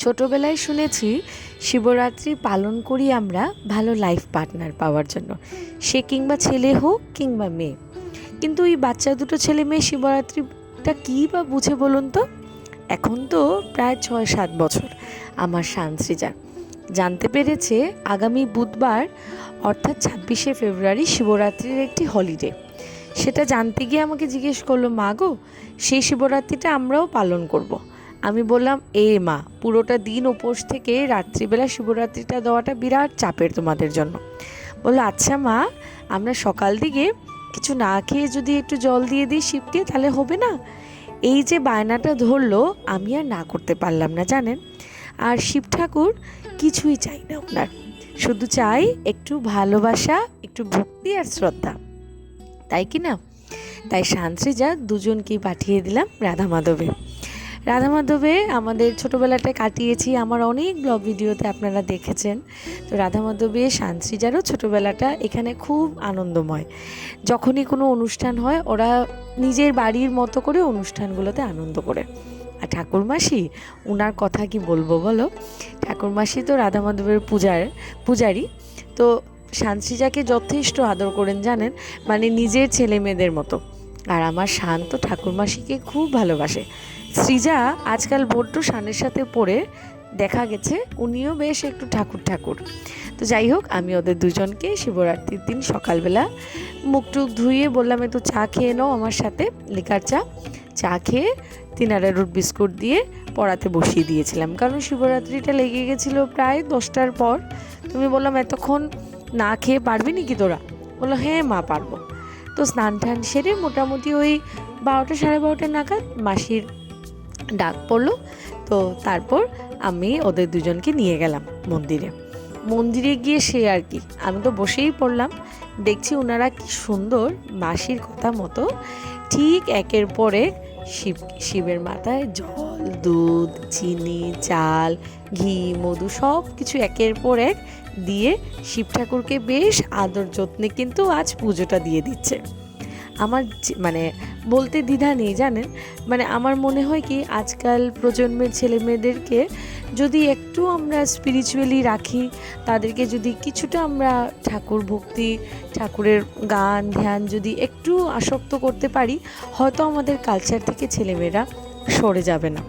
ছোটবেলায় শুনেছি শিবরাত্রি পালন করি আমরা ভালো লাইফ পার্টনার পাওয়ার জন্য, সে কিংবা ছেলে হোক কিংবা মেয়ে। কিন্তু এই বাচ্চা দুটো ছেলে মেয়ে শিবরাত্রিটা কী বা বুঝে বলুন তো। এখন তো প্রায় 6-7 বছর আমার সানসৃজা জানতে পেরেছে আগামী বুধবার অর্থাৎ 26শে ফেব্রুয়ারি শিবরাত্রির একটি হলিডে। সেটা জানতে গিয়ে আমাকে জিজ্ঞেস করলো, মা গো, সেই শিবরাত্রিটা আমরাও পালন করব। আমি বললাম, মা, পুরোটা দিন উপোস থেকে রাত্রিবেলা শিবরাত্রিটা দেওয়াটা বিরাট চাপের তোমাদের জন্য। বললো, আচ্ছা মা, আমরা সকাল দিকে কিছু না খেয়ে যদি একটু জল দিয়ে দিই শিবকে, তাহলে হবে না? এই যে বায়নাটা ধরলো, আমি আর না করতে পারলাম না, জানেন। আর শিব ঠাকুর কিছুই চাই না ওনার, শুধু চাই একটু ভালোবাসা, একটু ভক্তি আর শ্রদ্ধা, তাই কি না? তাই সানসৃজা দুজনকেই পাঠিয়ে দিলাম রাধা মাধবে আমাদের ছোটোবেলাটায় কাটিয়েছি। আমার অনেক ব্লগ ভিডিওতে আপনারা দেখেছেন। তো রাধা মাধবে সানসৃজারও ছোটোবেলাটা এখানে খুব আনন্দময়। যখনই কোনো অনুষ্ঠান হয় ওরা নিজের বাড়ির মতো করে অনুষ্ঠানগুলোতে আনন্দ করে। আর ঠাকুরমাসি, ওনার কথা কি বলবো বলো। ঠাকুরমাসি তো রাধা মাধবের পূজারি। তো সানসৃজাকে যথেষ্ট আদর করেন, জানেন, মানে নিজের ছেলে মেয়েদের মতো। আর আমার শান তো ঠাকুরমাসিকে খুব ভালোবাসে। সৃজা আজকাল বড্ড শানের সাথে পড়ে, দেখা গেছে উনিও বেশ একটু ঠাকুর। তো যাই হোক, আমি ওদের দুজনকে শিবরাত্রির দিন সকালবেলা মুখ টুক ধুইয়ে বললাম, একটু চা খেয়ে নাও আমার সাথে, লিকার চা খেয়ে 3 আরারুট বিস্কুট দিয়ে পড়াতে বসিয়ে দিয়েছিলাম। কারণ শিবরাত্রিটা লেগে গেছিলো প্রায় 10টার পর। তুমি বললাম, এতক্ষণ না খেয়ে পারবি নাকি তোরা? বললো, হ্যাঁ মা, পারবো। তো স্নান টান সেরে মোটামুটি ওই 12টা 12:30 নাগাদ মাসির ডাক পড়লো। তো তারপর আমি ওদের দুজনকে নিয়ে গেলাম মন্দিরে গিয়ে সে আর কি, আমি তো বসেই পড়লাম। দেখছি ওনারা কি সুন্দর মাসির কথা মতো ঠিক একের পর এক শিবের মাথায় জল, দুধ, চিনি, চাল, ঘি, মধু সব কিছু একের পর এক দিয়ে শিব ঠাকুরকে বেশ আদর যত্নে কিন্তু আজ পুজোটা দিয়ে দিচ্ছে। আমার মানে বলতে দ্বিধা নেই, জানেন। মানে আমার মনে হয় কি, আজকাল প্রজন্মের ছেলে মেয়েদেরকে যদি একটু আমরা স্পিরিচুয়ালি রাখি, তাদেরকে যদি কিছুটা আমরা ঠাকুর ভক্তি, ঠাকুরের গান ধ্যান যদি একটু আসক্ত করতে পারি, হয়তো আমাদের কালচার থেকে ছেলেমেয়েরা সরে যাবে না।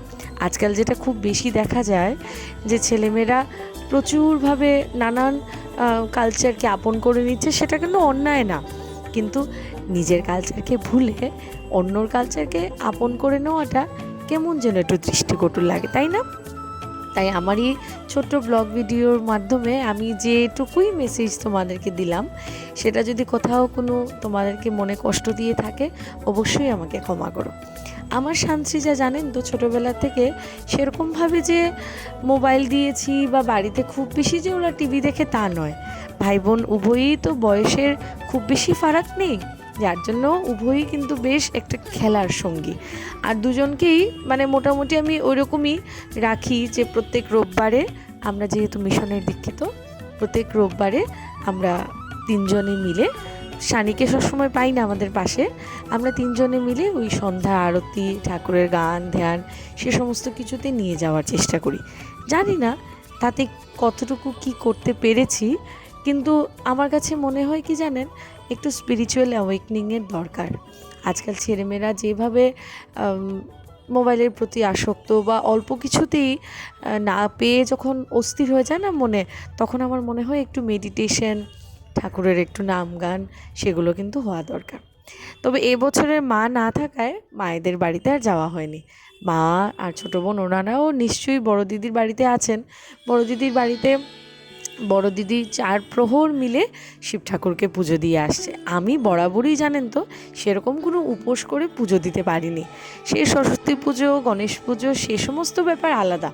আজকাল যেটা খুব বেশি দেখা যায় যে ছেলেমেয়েরা প্রচুরভাবে নানান কালচারকে আপন করে নিচ্ছে, সেটা কিন্তু অন্যায় না, কিন্তু নিজের কালচারকে ভুলে অন্যর কালচারকে আপন করে নেওয়াটা কেমন যেন একটু দৃষ্টিকটু লাগে, তাই না? তাই আমার এই ছোট্ট ব্লগ ভিডিওর মাধ্যমে আমি যেটুকুই মেসেজ তোমাদেরকে দিলাম, সেটা যদি কোথাও কোনো তোমাদেরকে মনে কষ্ট দিয়ে থাকে, অবশ্যই আমাকে ক্ষমা করো। আমার সানসৃজা, জানেন তো, ছোটোবেলা থেকে সেরকমভাবে যে মোবাইল দিয়েছি বা বাড়িতে খুব বেশি যে ওরা টিভি দেখে তা নয়। ভাই বোন উভয়ই তো বয়সের খুব বেশি ফারাক নেই, যার জন্য উভয়ই কিন্তু বেশ একটা খেলার সঙ্গী। আর দুজনকেই মানে মোটামুটি আমি ওইরকমই রাখি যে প্রত্যেক রোববারে, আমরা যেহেতু মিশনের দীক্ষিত, প্রত্যেক রোববারে আমরা 3 জনে মিলে, শানিকে সবসময় পাই না আমাদের পাশে, আমরা 3 জনে মিলে ওই সন্ধ্যা আরতি, ঠাকুরের গান ধ্যান, সে সমস্ত কিছুতে নিয়ে যাওয়ার চেষ্টা করি। জানি না তাতে কতটুকু কি করতে পেরেছি, কিন্তু আমার কাছে মনে হয় কি জানেন, একটু স্পিরিচুয়াল অ্যাওয়েকনিংয়ের দরকার। আজকাল ছেলেমেয়েরা যেভাবে মোবাইলের প্রতি আসক্ত, বা অল্প কিছুতেই না পেয়ে যখন অস্থির হয়ে যায় না মনে, তখন আমার মনে হয় একটু মেডিটেশন, ঠাকুরের একটু নাম গান, সেগুলো কিন্তু হওয়া দরকার। তবে এবছরের মা না থাকায় মায়েদের বাড়িতে আর যাওয়া হয়নি। মা আর ছোটো বোন ওনারাও নিশ্চয়ই বড় দিদির বাড়িতে আছেন। বড় দিদির বাড়িতে বড় দিদি 4 প্রহর মিলে শিব ঠাকুরকে পুজো দিয়ে আসছে। আমি বরাবরই, জানেন তো, সেরকম কোনো উপোস করে পুজো দিতে পারিনি। সে সরস্বতী পুজো, গণেশ পুজো, সে সমস্ত ব্যাপার আলাদা।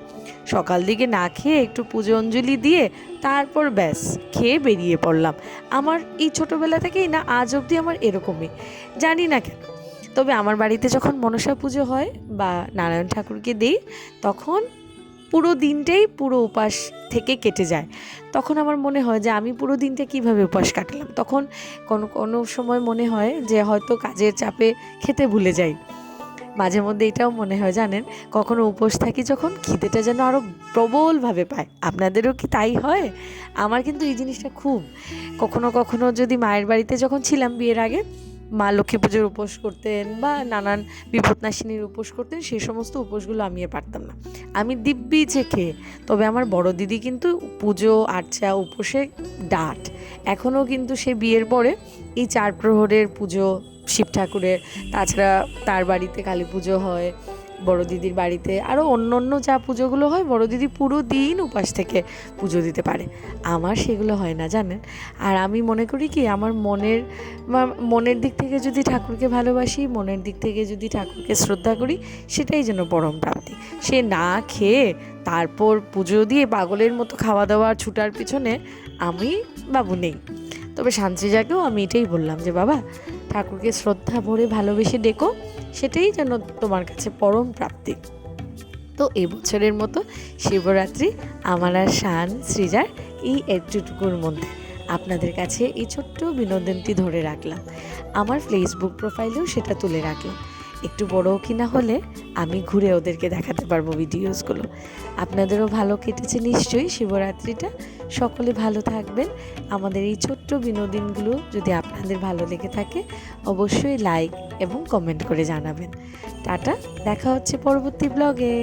সকাল দিকে না খেয়ে একটু পুজো অঞ্জলি দিয়ে তারপর ব্যাস খেয়ে বেরিয়ে পড়লাম। আমার এই ছোটোবেলা থেকেই না, আজ অবধি আমার এরকমই, জানি না কেন। তবে আমার বাড়িতে যখন মনসা পুজো হয় বা নারায়ণ ঠাকুরকে দেই, তখন পুরো দিনটাই পুরো উপাস থেকে কেটে যায়। তখন আমার মনে হয় যে আমি পুরো দিনটা কিভাবে উপাস কাটালাম। তখন কোনো সময় মনে হয় যে হয়তো কাজের চাপে খেতে ভুলে যাই, মাঝে মধ্যে এটাও মনে হয় জানেন, কখনো উপোস থাকি যখন খিদেটা যেন আরও প্রবলভাবে পায়। আপনাদেরও কি তাই হয়? আমার কিন্তু এই জিনিসটা খুব, কখনো কখনো যদি মায়ের বাড়িতে যখন ছিলাম বিয়ের আগে, মা লক্ষ্মী পুজোর উপোস করতেন বা নানান বিপদনাশিনীর উপোস করতেন, সেই সমস্ত উপোসগুলো আমি পারতাম না, আমি দিব্যি খেয়ে। তবে আমার বড় দিদি কিন্তু পুজো আর্চা উপোসে ডাট, এখনও কিন্তু সে বিয়ের পরে এই 4 প্রহরের পুজো শিব ঠাকুরের, তাছাড়া তার বাড়িতে কালী পুজো হয়, বড় দিদির বাড়িতে আরও অন্য অন্য যা পুজোগুলো হয়, বড় দিদি পুরো দিন উপাস থেকে পুজো দিতে পারে। আমার সেগুলো হয় না জানেন। আর আমি মনে করি কি, আমার মনের দিক থেকে যদি ঠাকুরকে ভালোবাসি, মনের দিক থেকে যদি ঠাকুরকে শ্রদ্ধা করি, সেটাই যেন পরম প্রাপ্তি। সে না খেয়ে তারপর পুজো দিয়ে পাগলের মতো খাওয়া দাওয়া ছুটার পিছনে আমি বাবু নেই। তবে শান্তিজাকেও আমি এটাই বললাম যে বাবা, ঠাকুরকে শ্রদ্ধা ভরে ভালোবেসে ডেকো, সেটাই যেন তোমার কাছে পরম প্রাপ্তি। তো এবছরের মতো শিবরাত্রি আমার আর শান সৃজার এই একটুটুকুর মধ্যে আপনাদের কাছে এই ছোট্ট বিনোদনটি ধরে রাখলাম। আমার ফেসবুক প্রোফাইলেও সেটা তুলে রাখলাম। একটু বড়ও কিনা হলে আমি ঘুরে ওদেরকে দেখাতে পারবো ভিডিওসগুলো। আপনাদেরও ভালো কেটেছে নিশ্চয়ই শিবরাত্রিটা। সকলে ভালো থাকবেন। আমাদের এই ছোট্ট বিনোদনগুলো যদি আপনাদের ভালো লেগে থাকে, অবশ্যই লাইক এবং কমেন্ট করে জানাবেন। টাটা, দেখা হচ্ছে পরবর্তী ব্লগে।